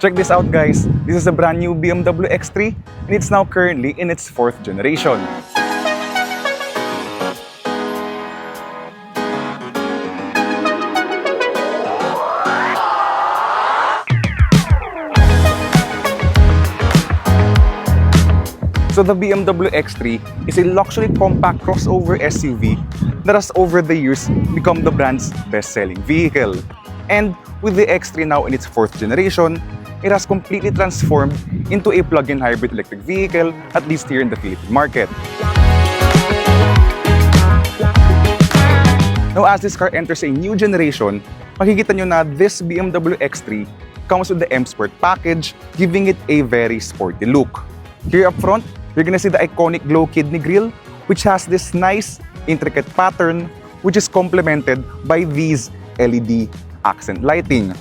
Check this out, guys. This is a brand new BMW X3 and it's now currently in its 4th generation. So the BMW X3 is a luxury compact crossover SUV that has over the years become the brand's best-selling vehicle. And with the X3 now in its 4th generation, it has completely transformed into a plug-in hybrid electric vehicle, at least here in the Philippine market. Now as this car enters a new generation, makikita nyo na this BMW X3 comes with the M Sport package, giving it a very sporty look. Here up front, you're gonna see the iconic glow kidney grille, which has this nice, intricate pattern, which is complemented by these LED accent lighting.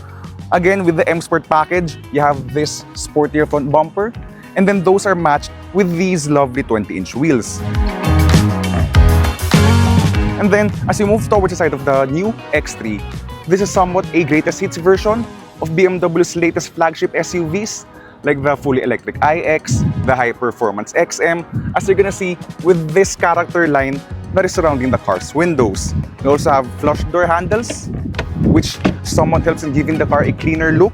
Again, with the M Sport package, you have this sportier front bumper, and then those are matched with these lovely 20-inch wheels. And then, as you move towards the side of the new X3, this is somewhat a greatest hits version of BMW's latest flagship SUVs, like the fully electric iX, the high-performance XM, as you're gonna see with this character line that is surrounding the car's windows. You also have flush door handles, which somewhat helps in giving the car a cleaner look.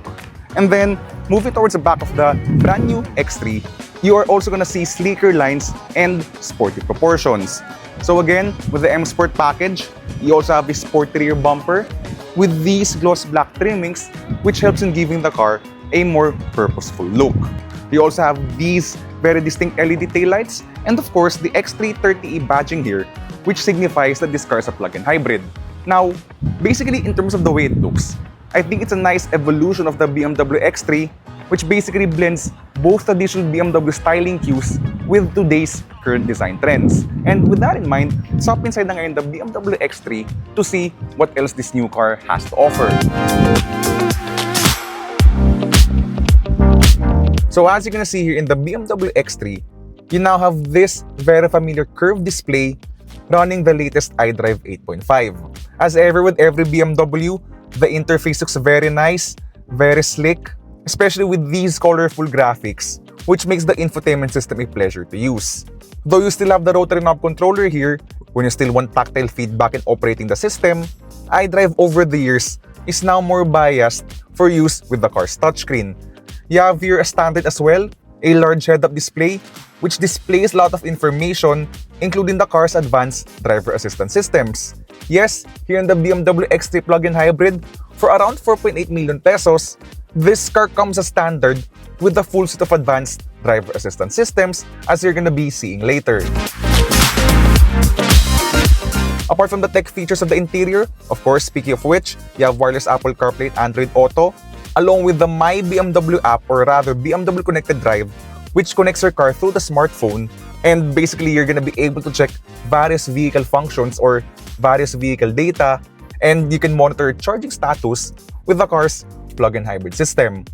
And then, moving towards the back of the brand new X3, you are also gonna see sleeker lines and sporty proportions. So again, with the M Sport package, you also have a sporty rear bumper with these gloss black trimmings, which helps in giving the car a more purposeful look. You also have these very distinct LED taillights, and of course the X330E badging here, which signifies that this car is a plug-in hybrid. Now, basically in terms of the way it looks, I think it's a nice evolution of the BMW X3, which basically blends both traditional BMW styling cues with today's current design trends. And with that in mind, stop inside na ngayon the BMW X3 to see what else this new car has to offer. So as you're gonna see here in the BMW X3, you now have this very familiar curved display running the latest iDrive 8.5. As ever with every BMW, the interface looks very nice, very slick, especially with these colorful graphics, which makes the infotainment system a pleasure to use. Though you still have the rotary knob controller here, when you still want tactile feedback in operating the system, iDrive over the years is now more biased for use with the car's touchscreen. You have here a standard as well, a large head-up display, which displays a lot of information, including the car's advanced driver assistance systems. Yes, here in the BMW X3 plug-in hybrid, for around 4.8 million pesos, this car comes as standard with the full suite of advanced driver assistance systems, as you're gonna be seeing later. Apart from the tech features of the interior, of course, speaking of which, you have wireless Apple CarPlay and Android Auto, along with the My BMW app, or rather BMW Connected Drive, which connects your car through the smartphone, and basically you're gonna be able to check various vehicle functions or various vehicle data, and you can monitor charging status with the car's plug-in hybrid system.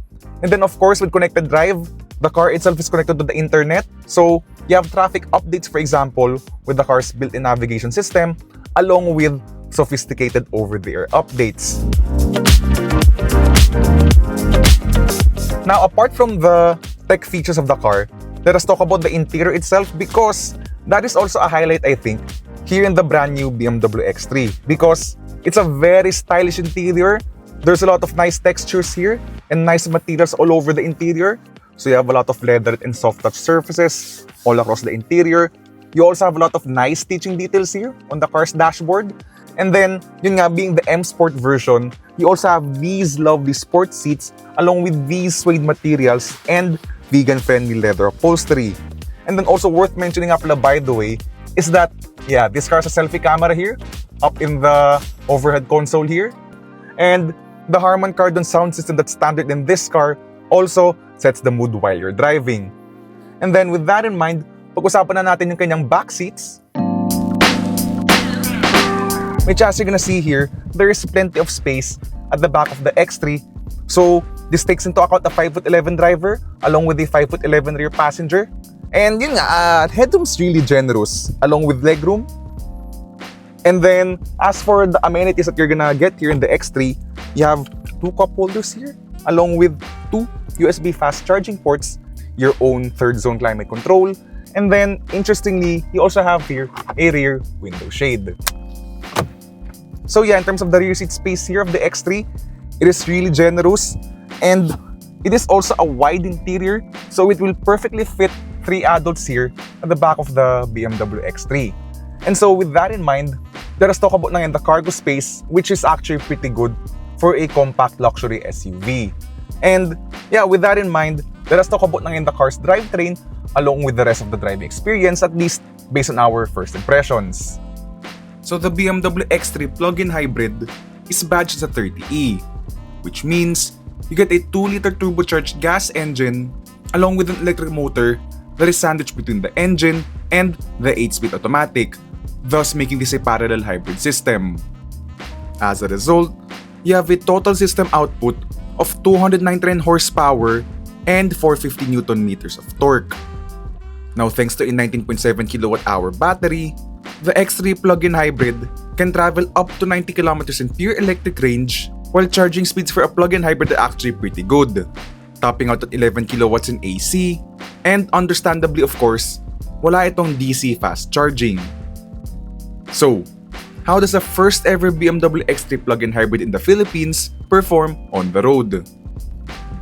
And then of course with Connected Drive, the car itself is connected to the internet, so you have traffic updates, for example, with the car's built-in navigation system, along with sophisticated over-the-air updates. Now, apart from the tech features of the car, let us talk about the interior itself, because that is also a highlight, I think, here in the brand new BMW X3, because it's a very stylish interior. There's a lot of nice textures here and nice materials all over the interior. So you have a lot of leather and soft touch surfaces all across the interior. You also have a lot of nice stitching details here on the car's dashboard. And then, yun nga, being the M Sport version, you also have these lovely sport seats along with these suede materials and vegan-friendly leather upholstery. And then also worth mentioning nga pala, by the way, is that, yeah, this car has a selfie camera here, up in the overhead console here. And the Harman Kardon sound system that's standard in this car also sets the mood while you're driving. And then with that in mind, pag-usapan na natin yung kanyang back seats, which as you're gonna see here, there is plenty of space at the back of the X3. So this takes into account a 5'11" driver along with a 5'11" rear passenger. And yun nga, headroom's really generous along with legroom. And then as for the amenities that you're gonna get here in the X3, you have two cup holders here along with two USB fast charging ports, your own third zone climate control, and then, interestingly, you also have here a rear window shade. So yeah, in terms of the rear seat space here of the X3, it is really generous, and it is also a wide interior, so it will perfectly fit 3 adults here at the back of the BMW X3. And so with that in mind, let us talk about na the cargo space, which is actually pretty good for a compact luxury SUV. And yeah, with that in mind, let us talk about na the car's drivetrain along with the rest of the driving experience, at least based on our first impressions. So the BMW X3 plug-in hybrid is badged as a 30E, which means you get a 2-liter turbocharged gas engine along with an electric motor that is sandwiched between the engine and the 8-speed automatic, thus making this a parallel hybrid system. As a result, you have a total system output of 299 horsepower and 450 Newton meters of torque. Now, thanks to a 19.7 kilowatt-hour battery, the X3 plug-in hybrid can travel up to 90 kilometers in pure electric range, while charging speeds for a plug-in hybrid are actually pretty good, topping out at 11 kilowatts in AC, and understandably of course, wala itong DC fast charging. So, how does the first ever BMW X3 plug-in hybrid in the Philippines perform on the road?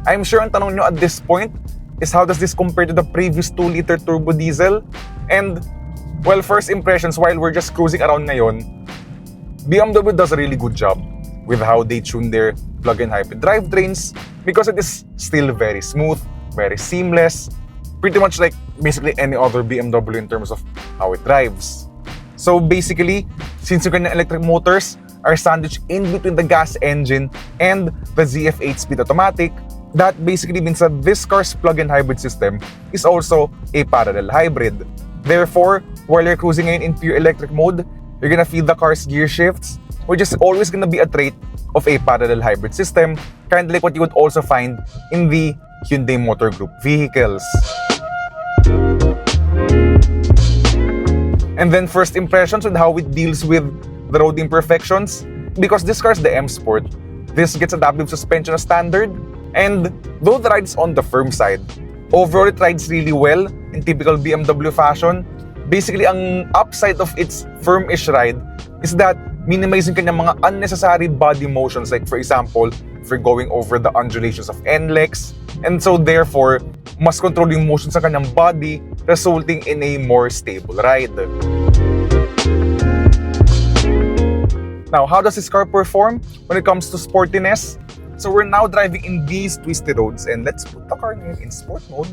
I'm sure ang tanong nyo at this point is how does this compare to the previous 2-liter turbo diesel? And, well, first impressions while we're just cruising around ngayon, BMW does a really good job with how they tune their plug-in hybrid drivetrains because it is still very smooth, very seamless, pretty much like basically any other BMW in terms of how it drives. So basically, since yung kanyang electric motors are sandwiched in between the gas engine and the ZF 8-speed automatic, that basically means that this car's plug-in hybrid system is also a parallel hybrid. Therefore, while you're cruising in pure electric mode, you're gonna feel the car's gear shifts, which is always gonna be a trait of a parallel hybrid system, kind of like what you would also find in the Hyundai Motor Group vehicles. And then first impressions with how it deals with the road imperfections, because this car's the M Sport, this gets adaptive suspension as standard, and though the ride's on the firm side, overall it rides really well in typical BMW fashion. Basically, ang upside of its firm-ish ride is that minimizing kanyang mga unnecessary body motions, like for example, if you're going over the undulations of NLEX, and so therefore, mas control yung motions sa kanyang body, resulting in a more stable ride. Now, how does this car perform when it comes to sportiness? So we're now driving in these twisty roads, and let's put the car in sport mode.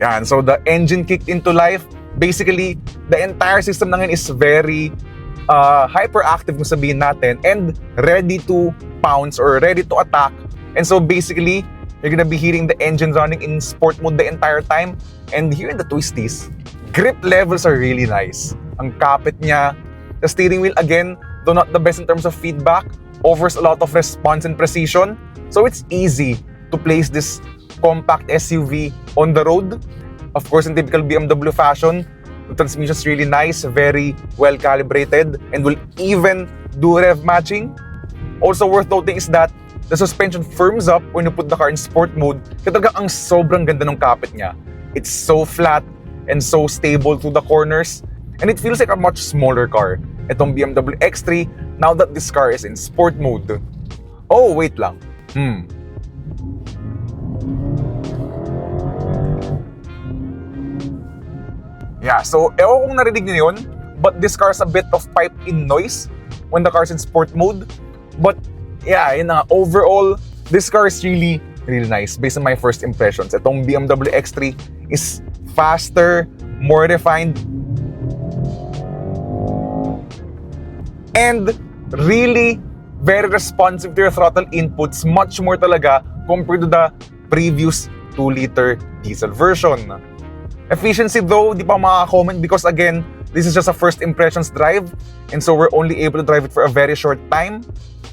Yan, so the engine kicked into life. Basically, the entire system na ngayon is very hyperactive kung sabihin natin, and ready to pounce or ready to attack. And so basically, you're gonna be hearing the engine running in sport mode the entire time. And here in the twisties, grip levels are really nice. Ang kapit niya. The steering wheel, again, though not the best in terms of feedback, offers a lot of response and precision. So it's easy to place this compact SUV on the road. Of course, in typical BMW fashion, the transmission is really nice, very well calibrated, and will even do rev matching. Also worth noting is that the suspension firms up when you put the car in sport mode. Kaya talaga ang sobrang ganda ng kapit niya. It's so flat and so stable through the corners, and it feels like a much smaller car. Itong BMW X3, now that this car is in sport mode. Oh, wait lang. Yeah, so ewan kung narinig niyo yun, but this car's a bit of pipe-in noise when the car's in sport mode. But yeah, yun na, overall, this car is really, really nice based on my first impressions. Itong BMW X3 is faster, more refined, and really very responsive to your throttle inputs, much more talaga compared to the previous 2-liter diesel version. Efficiency though, di pa makaka-comment because again, this is just a first impressions drive, and so we're only able to drive it for a very short time.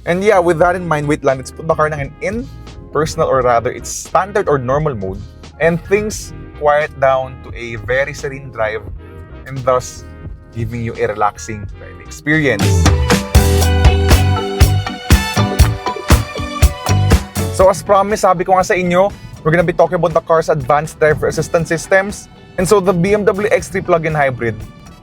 And yeah, with that in mind, wait lang, let's put the car natin in personal, or rather it's standard or normal mode, and things quiet down to a very serene drive, and thus giving you a relaxing driving experience. So as promised, sabi ko nga sa inyo, we're gonna be talking about the car's advanced driver assistance systems. And so the BMW X3 plug-in hybrid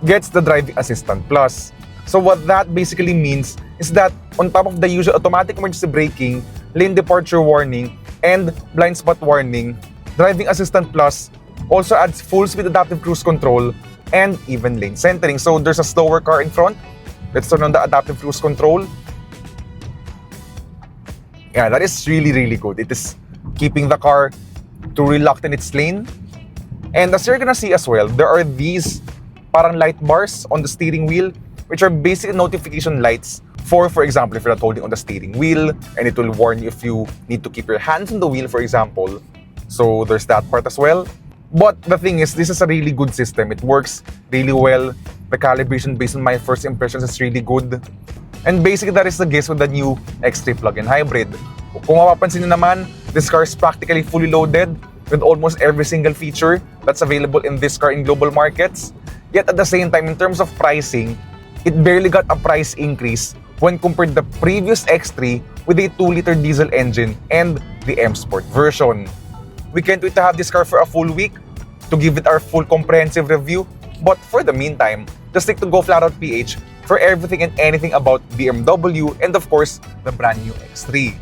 gets the driving assistant plus. So what that basically means is that on top of the usual automatic emergency braking, lane departure warning, and blind spot warning, driving assistant plus also adds full speed adaptive cruise control and even lane centering. So there's a slower car in front. Let's turn on the adaptive cruise control. Yeah, that is really good. It is keeping the car to really locked in its lane. And as you're gonna see as well, there are these parang light bars on the steering wheel, which are basic notification lights for example, if you're not holding on the steering wheel, and it will warn you if you need to keep your hands on the wheel, for example. So there's that part as well. But the thing is, this is a really good system. It works really well. The calibration based on my first impressions is really good. And basically, that is the case with the new X3 plug-in hybrid. Kung mapapansin nyo naman, this car is practically fully loaded with almost every single feature that's available in this car in global markets. Yet at the same time, in terms of pricing, it barely got a price increase when compared to the previous X3 with a 2-liter diesel engine and the M Sport version. We can't wait to have this car for a full week to give it our full comprehensive review. But for the meantime, just stick to Go Flatout PH for everything and anything about BMW and of course, the brand new X3.